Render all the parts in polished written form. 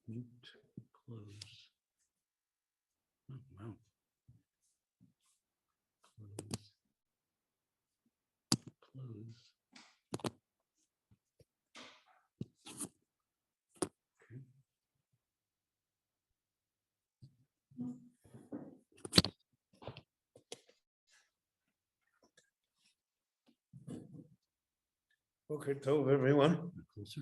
Mute, close. Oh, wow. Close. Okay, tov everyone. Closer.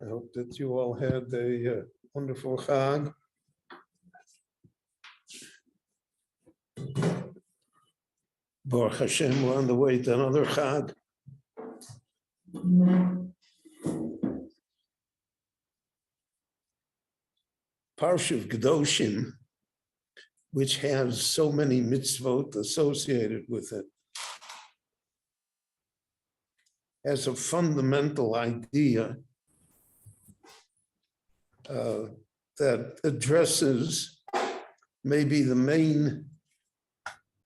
I hope that you all had a wonderful Chag. Baruch Hashem, we're on the way to another Chag. Parsha of Kedoshim, which has so many mitzvot associated with it, has a fundamental idea that addresses maybe the main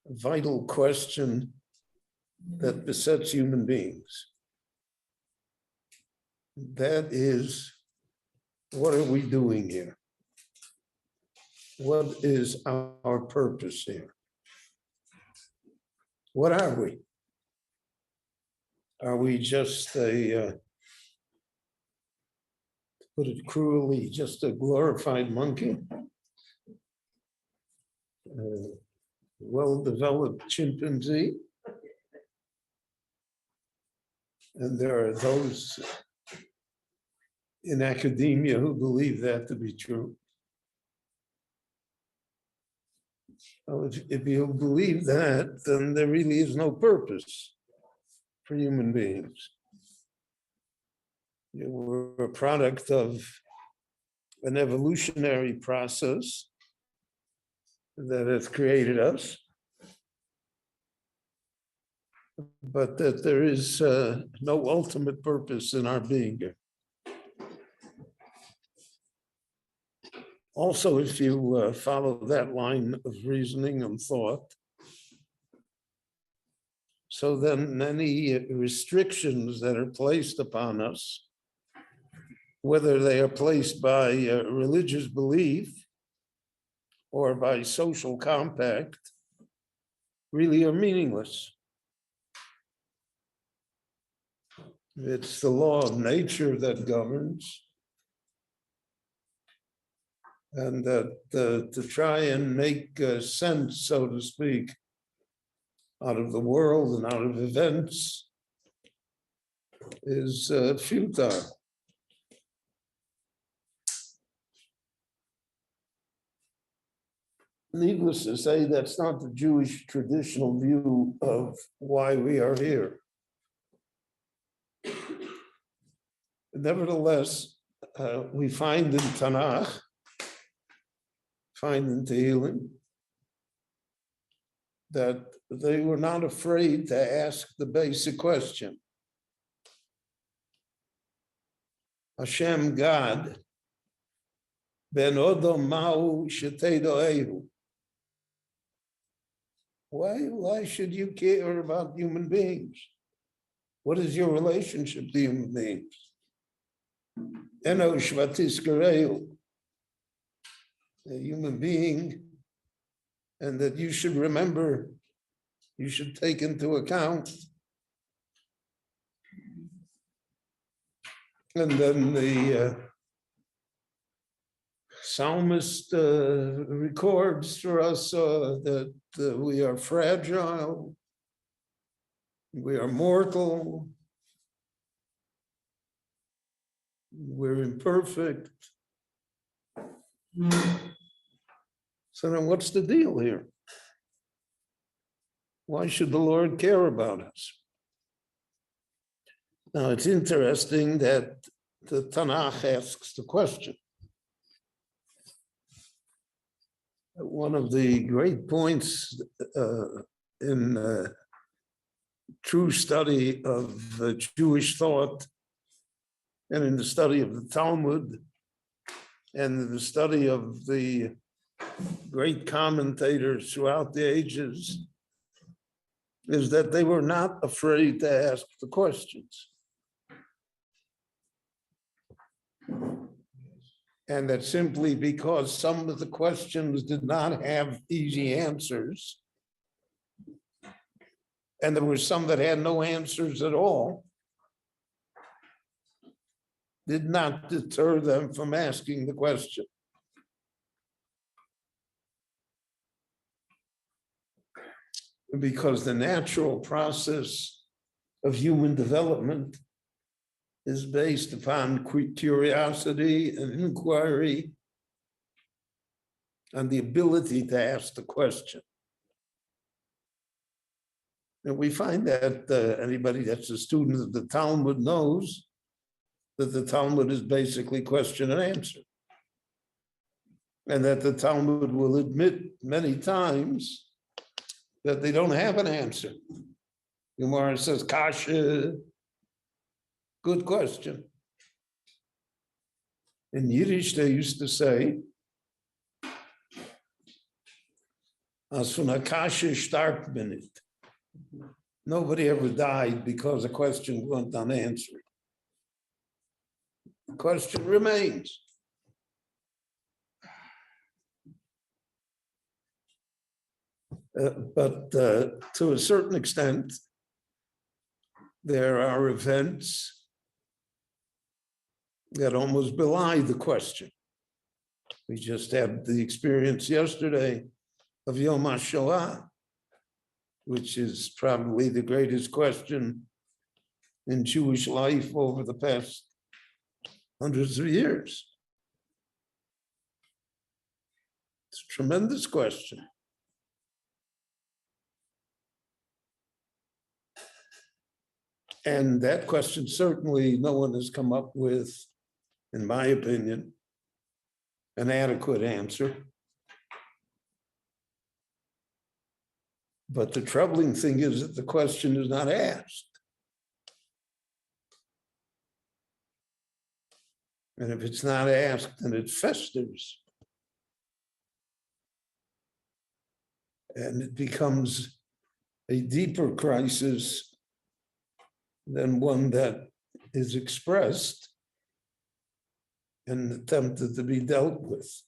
vital question that besets human beings. That is, what are we doing here? What is our purpose here? What are we? Are we just to put it cruelly, just a glorified monkey? Well-developed chimpanzee? And there are those in academia who believe that to be true. Well, if you believe that, then there really is no purpose for human beings. We're a product of an evolutionary process that has created us, but that there is no ultimate purpose in our being here. Also, if you follow that line of reasoning and thought, so then any restrictions that are placed upon us, whether they are placed by religious belief or by social compact, really are meaningless. It's the law of nature that governs. And that to try and make sense, so to speak, out of the world and out of events is futile. Needless to say, that's not the Jewish traditional view of why we are here. Nevertheless, we find in Tanakh, find in Tehillim, that they were not afraid to ask the basic question. Hashem, God, ben odom ma'u shetedo ehu. Why should you care about human beings? What is your relationship to human beings? Enosh v'tizkereu, a human being, and that you should remember, you should take into account. And then the psalmist records for us that we are fragile, we are mortal, we're imperfect. So then what's the deal here? Why should the Lord care about us? Now, it's interesting that the Tanakh asks the question. One of the great points in true study of Jewish thought and in the study of the Talmud and in the study of the great commentators throughout the ages is that they were not afraid to ask the questions. And that simply because some of the questions did not have easy answers, and there were some that had no answers at all, did not deter them from asking the question. Because the natural process of human development is based upon curiosity and inquiry and the ability to ask the question. And we find that anybody that's a student of the Talmud knows that the Talmud is basically question and answer. And that the Talmud will admit many times that they don't have an answer. Gemara says, Kasha, good question. In Yiddish, they used to say, as von a Kasha starb man nicht. Nobody ever died because a question went unanswered. The question remains. But to a certain extent, there are events that almost belie the question. We just had the experience yesterday of Yom HaShoah, which is probably the greatest question in Jewish life over the past hundreds of years. It's a tremendous question. And that question, certainly no one has come up with, in my opinion, an adequate answer. But the troubling thing is that the question is not asked. And if it's not asked, then it festers. And it becomes a deeper crisis than one that is expressed and attempted to be dealt with.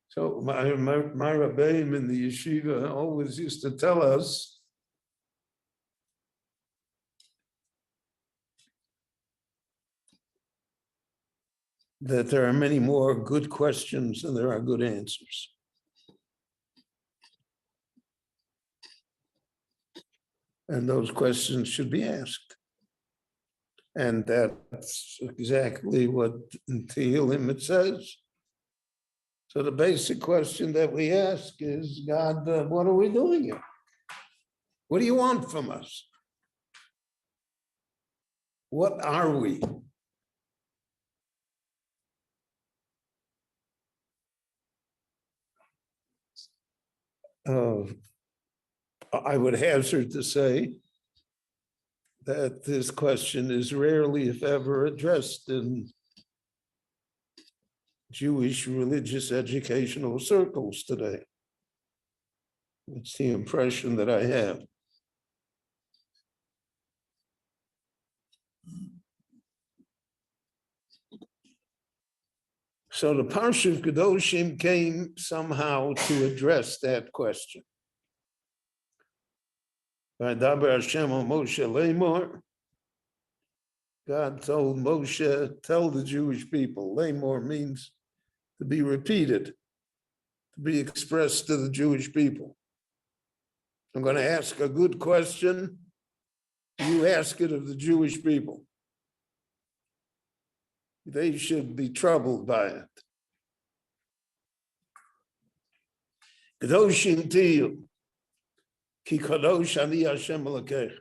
So my Rebbeim in the yeshiva always used to tell us that there are many more good questions than there are good answers. And those questions should be asked. And that's exactly what in Tehillim it says. So the basic question that we ask is, God, what are we doing here? What do you want from us? What are we? I would hazard to say that this question is rarely, if ever, addressed in Jewish religious educational circles today. It's the impression that I have. So the Parsha of Kedoshim came somehow to address that question. Vaydaber Hashem al Moshe Lemor, God told Moshe, tell the Jewish people. Lemor means to be repeated, to be expressed to the Jewish people. I'm going to ask a good question. You ask it of the Jewish people. They should be troubled by it. Kedoshim tiyu, ki kadosh ani Hashem Elokeichem.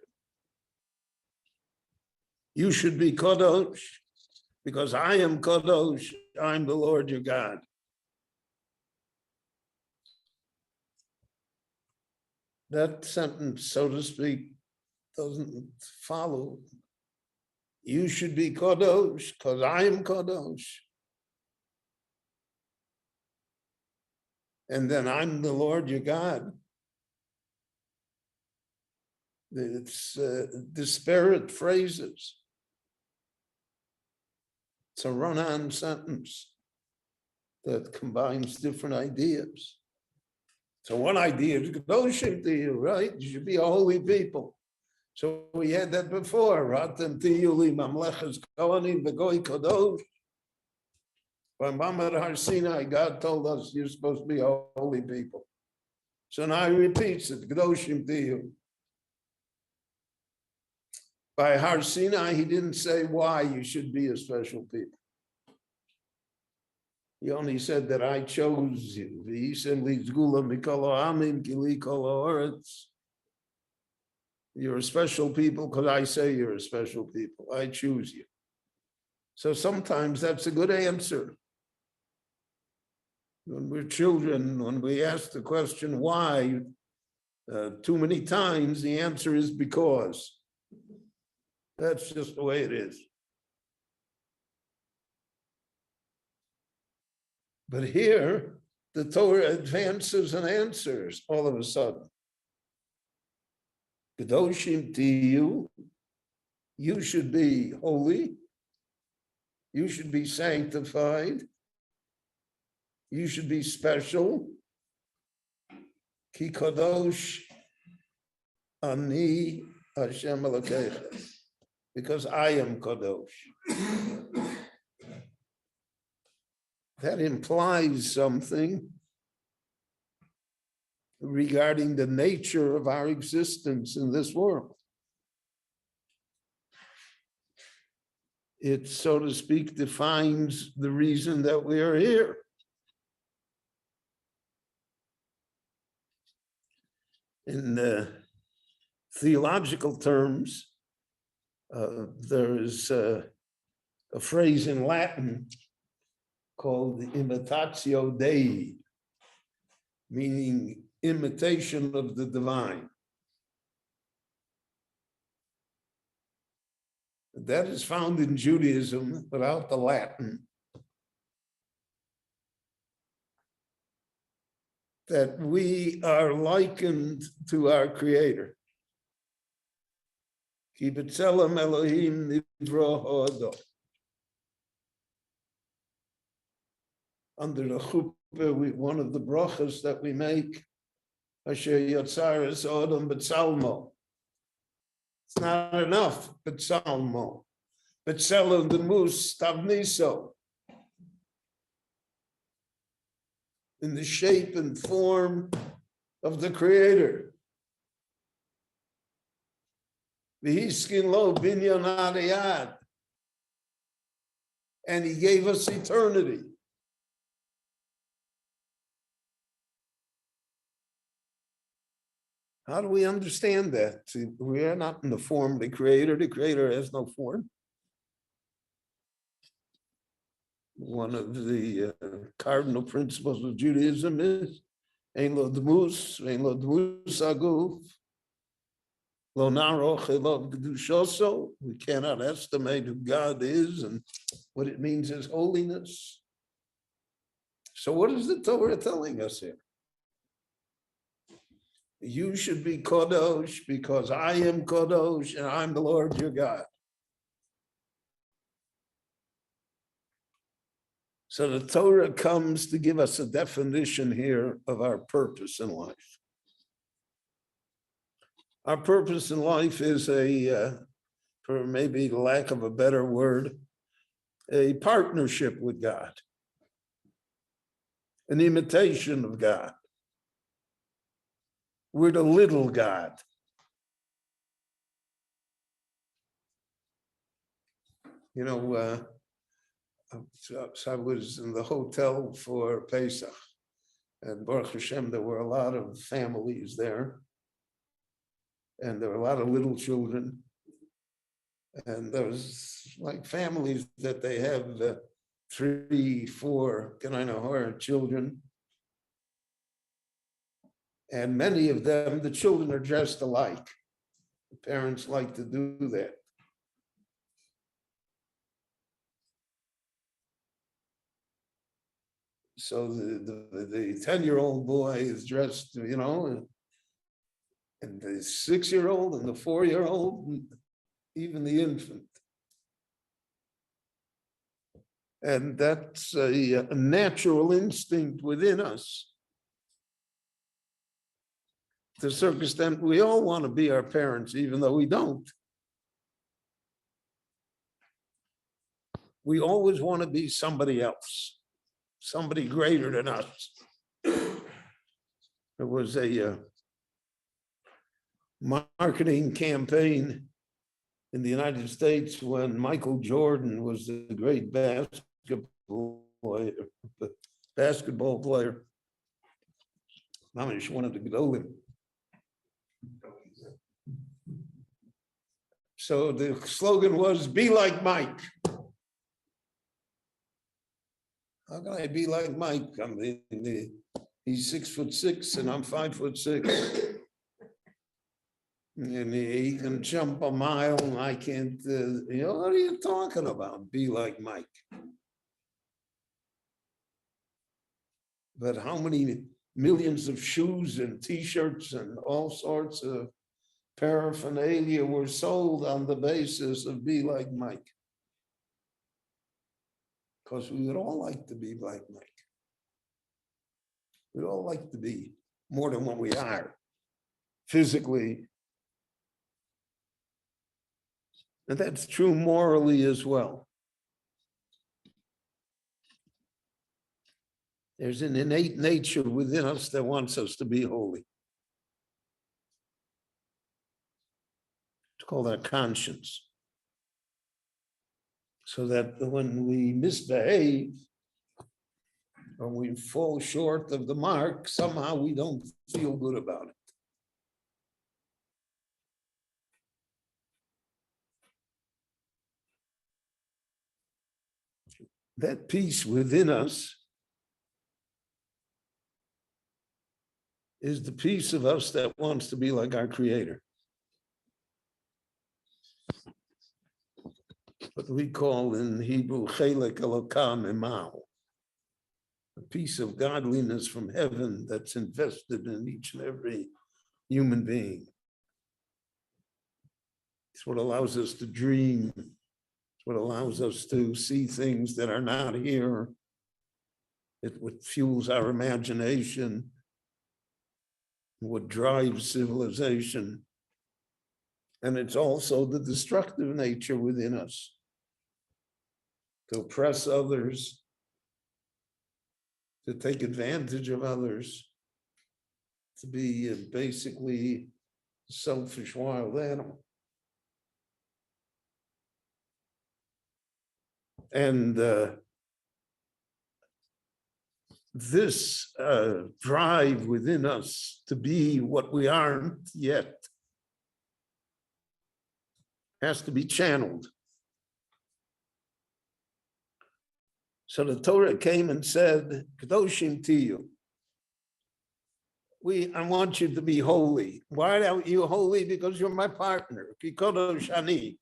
You should be kadosh, because I am kadosh, I'm the Lord your God. That sentence, so to speak, doesn't follow. You should be kadosh, because I am kadosh. And then I'm the Lord your God. It's disparate phrases. It's a run-on sentence that combines different ideas. So one idea is Kedoshim Tiyu, right? You should be a holy people. So we had that before. Ratem Tiyu li mamleches kohanim v'goy kadosh. By Mamad Har Sinai, God told us you're supposed to be a holy people. So now he repeats it, Kedoshim Tiyu. By Har Sinai, he didn't say why you should be a special people. He only said that I chose you. You're a special people because I say you're a special people. I choose you. So sometimes that's a good answer. When we're children, when we ask the question why, too many times the answer is because. That's just the way it is. But here, the Torah advances and answers all of a sudden. Kedoshim Tiyu, you should be holy, you should be sanctified, you should be special. Ki kadosh ani Hashem Elokecha, because I am kadosh. That implies something regarding the nature of our existence in this world. It, so to speak, defines the reason that we are here. In theological terms, there is a phrase in Latin called imitatio Dei, meaning imitation of the divine. That is found in Judaism without the Latin. That we are likened to our Creator. Ki b'tzelem Elohim nivra ha'adam. Under the chuppah, one of the brachas that we make, Asher Yotzaris Adam B'Tzalmo. It's not enough, B'Tzalmo. B'Tzelem the Mus Tavniso. In the shape and form of the Creator. V'hiskin lo binyan adiyad. And he gave us eternity. How do we understand that? We are not in the form of the Creator. The Creator has no form. One of the cardinal principles of Judaism is Ein lo dmus, ein lo dmus aguf, lo naroch elav kedushoso. We cannot estimate who God is and what it means is holiness. So what is the Torah telling us here? You should be kadosh because I am kadosh and I'm the Lord your God. So the Torah comes to give us a definition here of our purpose in life. Our purpose in life is for maybe lack of a better word, a partnership with God, an imitation of God. We're the little God. You know, so I was in the hotel for Pesach, and Baruch Hashem, there were a lot of families there, and there were a lot of little children, and there was like families that they have 3, 4, children. And many of them, the children are dressed alike. The parents like to do that. So the 10-year-old boy is dressed, and the 6-year-old and the 4-year-old, and even the infant. And that's a natural instinct within us. To a certain extent, we all want to be our parents, even though we don't. We always want to be somebody else, somebody greater than us. There was a marketing campaign in the United States when Michael Jordan was the great basketball player. Mama, she wanted to go him. So the slogan was, "Be like Mike." How can I be like Mike? I mean, he's 6'6" and I'm 5'6". And he can jump a mile and I can't, what are you talking about? Be like Mike. But how many millions of shoes and t-shirts and all sorts of paraphernalia were sold on the basis of be like Mike? Because we would all like to be like Mike. We'd all like to be more than what we are physically. And that's true morally as well. There's an innate nature within us that wants us to be holy. It's called our conscience. So that when we misbehave or we fall short of the mark, somehow we don't feel good about it. That peace within us is the piece of us that wants to be like our Creator. What we call in Hebrew, chelek elokam emau, a piece of godliness from heaven that's invested in each and every human being. It's what allows us to dream. It's what allows us to see things that are not here. It's what fuels our imagination, what drives civilization. And it's also the destructive nature within us, to oppress others, to take advantage of others, to be basically a selfish wild animal. And this drive within us to be what we aren't yet has to be channeled. So the Torah came and said, Kadoshim Tiyu. I want you to be holy. Why are you holy? Because you're my partner. Kikodosh Ani.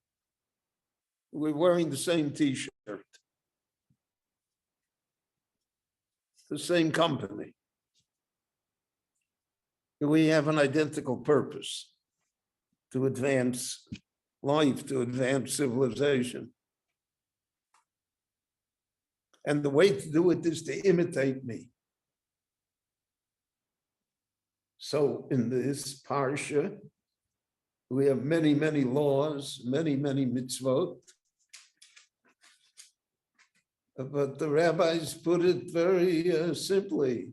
We're wearing the same t-shirt. The same company. We have an identical purpose to advance life, to advance civilization. And the way to do it is to imitate me. So in this parsha, we have many, many laws, many, many mitzvot. But the rabbis put it very simply.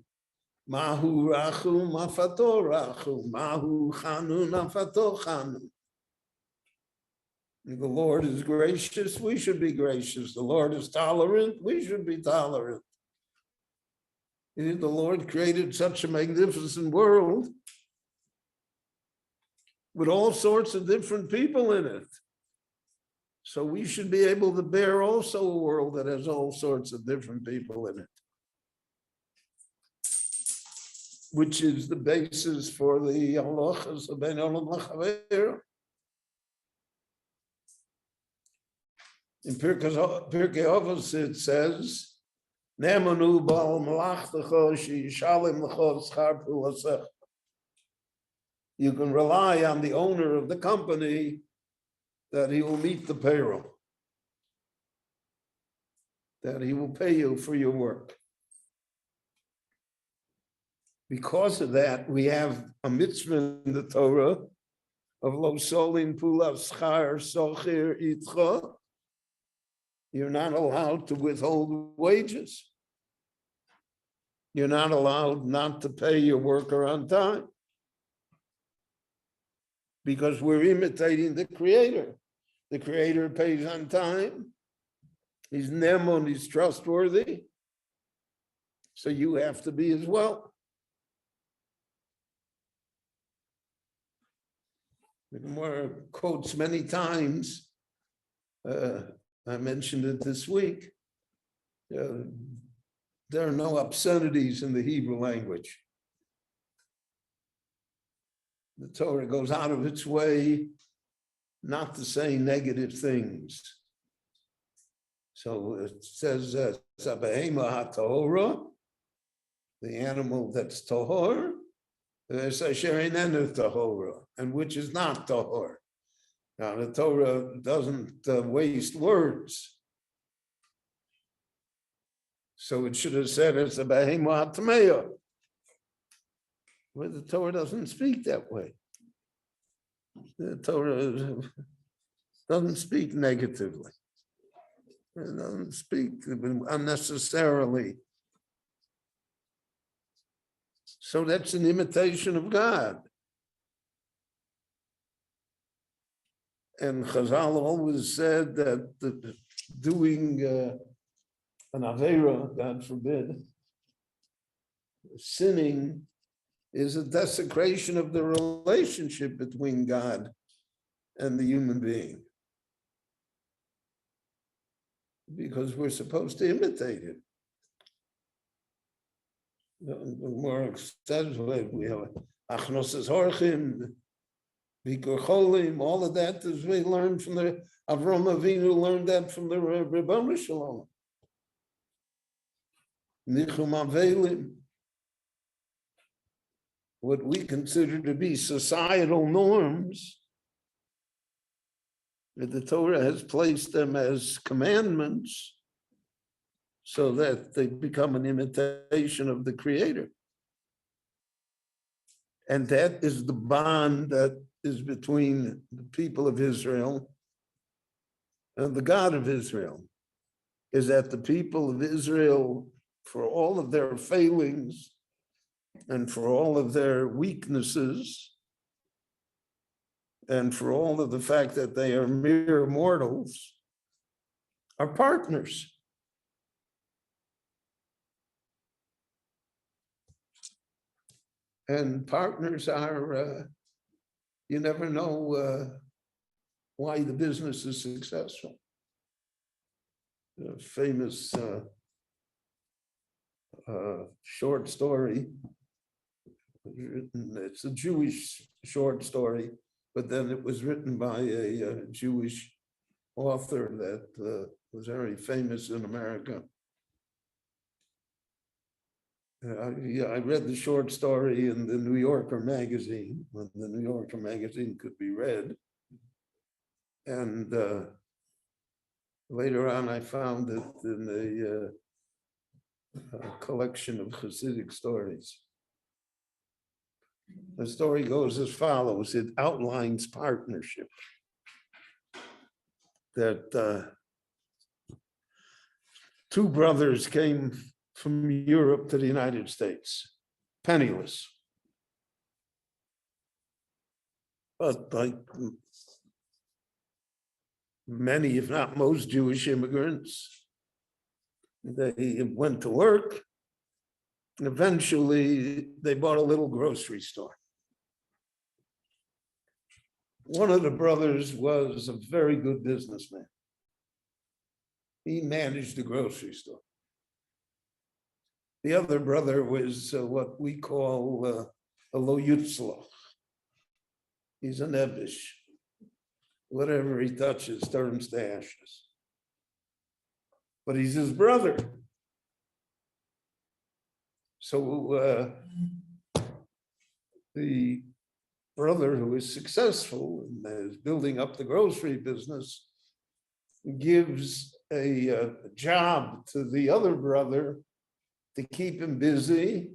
Mahu rachu mafato rachu, mahu chanu nafato chanu. The Lord is gracious, we should be gracious. The Lord is tolerant, we should be tolerant. The Lord created such a magnificent world with all sorts of different people in it. So we should be able to bear also a world that has all sorts of different people in it, which is the basis for the halachas of Ben Olam Lachaver. In Pirkei Avos it says, "Ne'emanu ba'al malachtecho she'yishalem lecho schar pulasech." you can rely on the owner of the company that he will meet the payroll, that he will pay you for your work. Because of that, we have a mitzvah in the Torah of lo solin pulav schar sochir itcha. You're not allowed to withhold wages. You're not allowed not to pay your worker on time. Because we're imitating the Creator. The Creator pays on time. He's nemon, he's trustworthy. So you have to be as well. The Gemara quotes many times. I mentioned it this week. There are no obscenities in the Hebrew language. The Torah goes out of its way not to say negative things. So it says, Sabahema HaTorah, the animal that's Tahor, Tahora, and which is not Tahor. Now, the Torah doesn't waste words. So it should have said it's a Behema HaTameya. But the Torah doesn't speak that way. The Torah doesn't speak negatively. It doesn't speak unnecessarily. So that's an imitation of God. And Chazal always said that doing an Aveira, God forbid, sinning is a desecration of the relationship between God and the human being. Because we're supposed to imitate him. The more says we have Achnosas Horchim, Bikur Cholim, all of that is we learned from the Avram Avinu learned that from the Ribono Shel Olam. Nichum Avelim. What we consider to be societal norms, that the Torah has placed them as commandments so that they become an imitation of the Creator. And that is the bond that is between the people of Israel and the God of Israel, is that the people of Israel, for all of their failings and for all of their weaknesses, and for all of the fact that they are mere mortals, are partners. And partners are, you never know why the business is successful. A famous short story, it's a Jewish short story, but then it was written by a Jewish author that was very famous in America. I read the short story in the New Yorker magazine, when the New Yorker magazine could be read. And later on, I found it in a collection of Hasidic stories. The story goes as follows. It outlines partnership. That two brothers came from Europe to the United States, penniless. But like many, if not most Jewish immigrants, they went to work, and eventually they bought a little grocery store. One of the brothers was a very good businessman. He managed the grocery store. The other brother was what we call a lo yutzlach. He's a nevish. Whatever he touches turns to ashes. But he's his brother. So the brother, who is successful and is building up the grocery business, gives a job to the other brother to keep him busy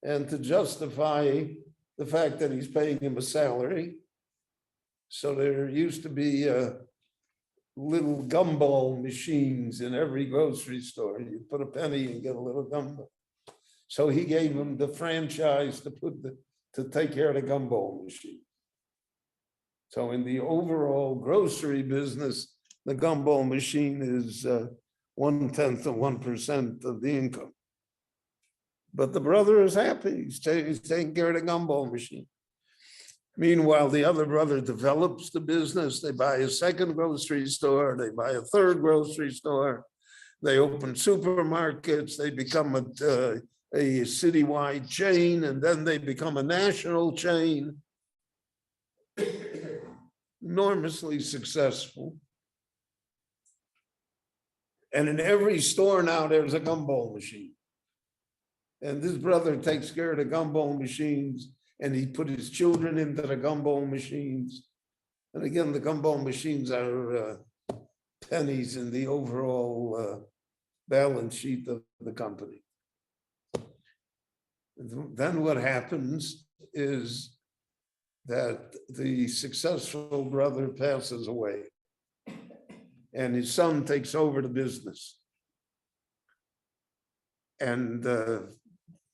and to justify the fact that he's paying him a salary. So there used to be little gumball machines in every grocery store. You put a penny and get a little gumball. So he gave him the franchise to take care of the gumball machine. So in the overall grocery business, the gumball machine is 1/10 of 1% of the income. But the brother is happy. He's taking care of the gumball machine. Meanwhile, the other brother develops the business. They buy a second grocery store. They buy a third grocery store. They open supermarkets. They become a citywide chain, and then they become a national chain. Enormously successful. And in every store now, there's a gumball machine. And this brother takes care of the gumball machines, and he put his children into the gumball machines. And again, the gumball machines are pennies in the overall balance sheet of the company. Then what happens is that the successful brother passes away, and his son takes over the business. And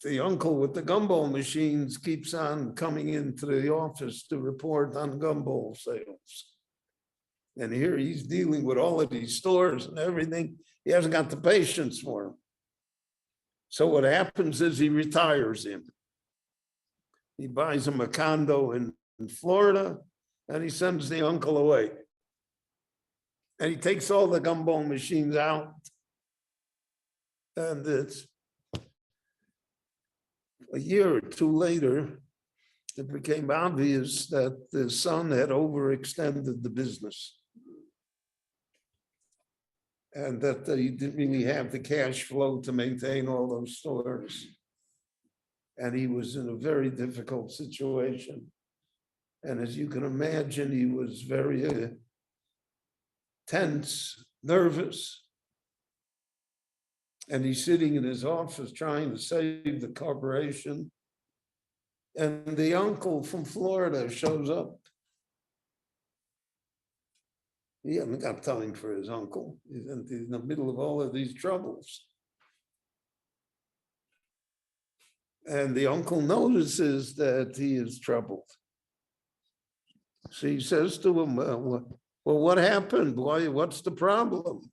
the uncle with the gumball machines keeps on coming into the office to report on gumball sales. And here he's dealing with all of these stores and everything. He hasn't got the patience for them. So what happens is he retires him. He buys him a condo in Florida, and he sends the uncle away. And he takes all the gumball machines out. And it's a year or two later, it became obvious that the son had overextended the business. And that he didn't really have the cash flow to maintain all those stores. And he was in a very difficult situation. And as you can imagine, he was very tense, nervous. And he's sitting in his office trying to save the corporation. And the uncle from Florida shows up. He hasn't got time for his uncle. He's in the middle of all of these troubles. And the uncle notices that he is troubled. So he says to him, well, what happened? What's the problem?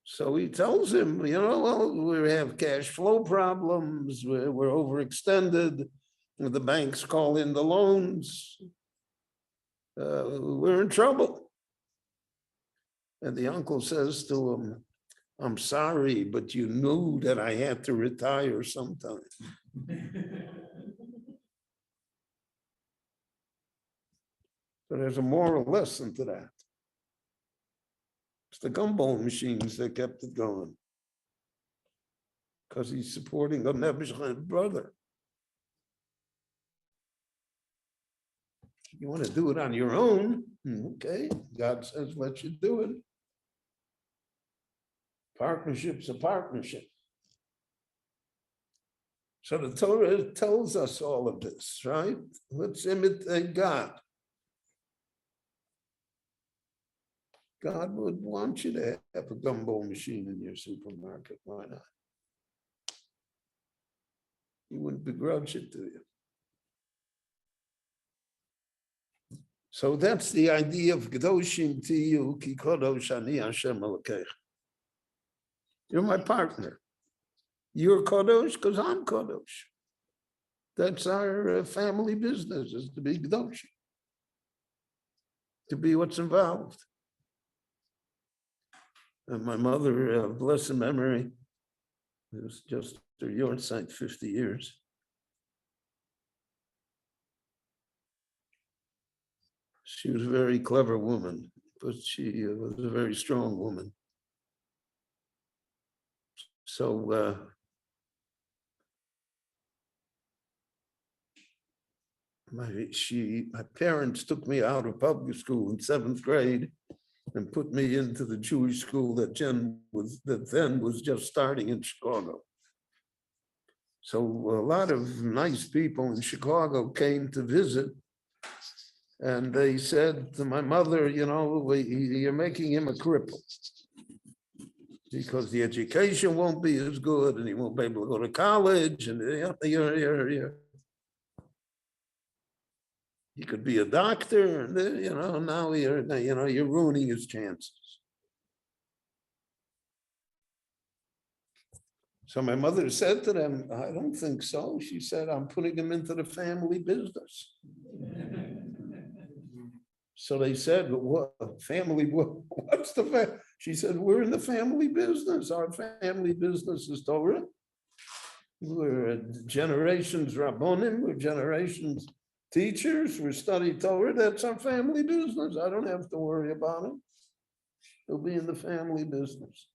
So he tells him, well, we have cash flow problems. We're overextended. The banks call in the loans. We're in trouble. And the uncle says to him, I'm sorry, but you knew that I had to retire sometime. So there's a moral lesson to that. It's the gumball machines that kept it going. Because he's supporting a Nebuchadnezzar brother. You want to do it on your own? Okay, God says, let you do it. Partnership's a partnership. So the Torah tells us all of this, right? Let's imitate God. God would want you to have a gumball machine in your supermarket. Why not? He wouldn't begrudge it to you. So that's the idea of Kedoshim Tiyu Ki Kodosh Ani Hashem Elokeich. You're my partner. You're Kodosh because I'm Kodosh. That's our family business, is to be Kedosh. To be what's involved. And my mother, blessed memory, it was just her yard site 50 years. She was a very clever woman, but she was a very strong woman. So my parents took me out of public school in seventh grade and put me into the Jewish school that then was just starting in Chicago. So a lot of nice people in Chicago came to visit. And they said to my mother, you're making him a cripple because the education won't be as good and he won't be able to go to college. And he could be a doctor, and now you're ruining his chances. So my mother said to them, I don't think so. She said, I'm putting him into the family business. So they said, what family, what's the family? She said, we're in the family business. Our family business is Torah. We're generations Rabbonim, we're generations teachers, we study Torah. That's our family business. I don't have to worry about it. He'll be in the family business.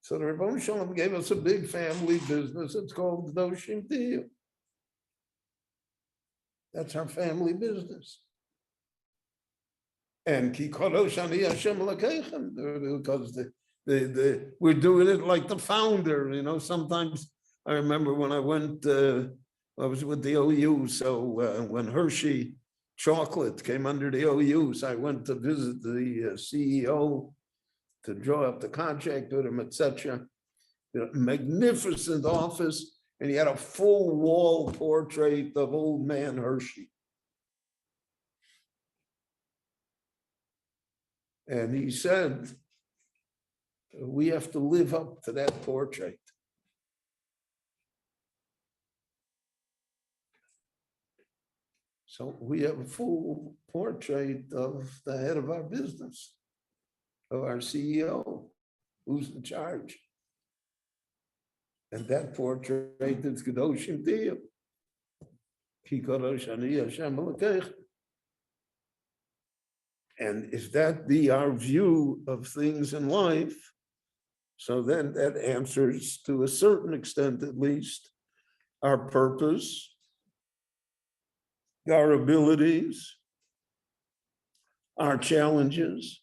So the Rebbeinu Shalom gave us a big family business. It's called Kedoshim Tiyu. That's our family business. And Ki Kadosh Ani Hashem Elokeichem, because we're doing it like the founder. Sometimes I remember when I went, I was with the OU. So when Hershey chocolate came under the OUs, I went to visit the CEO to draw up the contract with him, etc. Magnificent office. And he had a full wall portrait of old man Hershey. And he said, we have to live up to that portrait. So we have a full portrait of the head of our business, of our CEO, who's in charge. And that portrait is Kedoshim Tiyu. Ki Kadosh Ani Hashem Elokeichem. And if that be our view of things in life, so then that answers, to a certain extent at least, our purpose, our abilities, our challenges,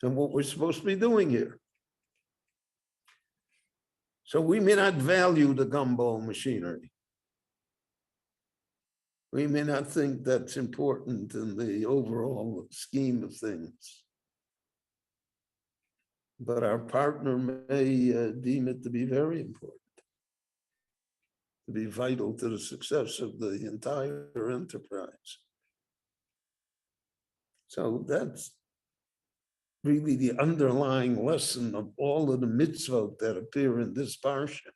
and what we're supposed to be doing here. So we may not value the gumball machinery. We may not think that's important in the overall scheme of things. But our partner may deem it to be very important, to be vital to the success of the entire enterprise. So that's really the underlying lesson of all of the mitzvot that appear in this parsha.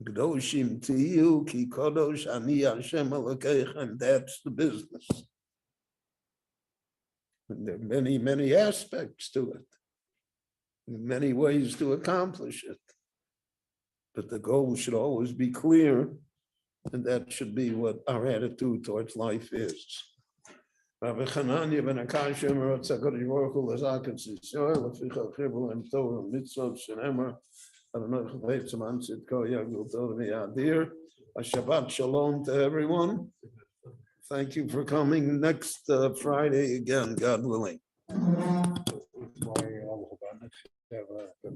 Kedoshim Tiyu Ki Kadosh Ani Hashem Elokeichem. That's the business. And there are many, many aspects to it, many ways to accomplish it. But the goal should always be clear, and that should be what our attitude towards life is. Rabbi Chananya ben Akashim wrote HaKadosh Baruch Hu L'Zaken Tzisrael L'Ficha Chibur Em Torah Mitzvot Shenemar Adonai Chavetz Man Tzidko Yagul Torah Miyadir. A Shabbat Shalom to everyone. Thank you for coming next Friday again, God willing.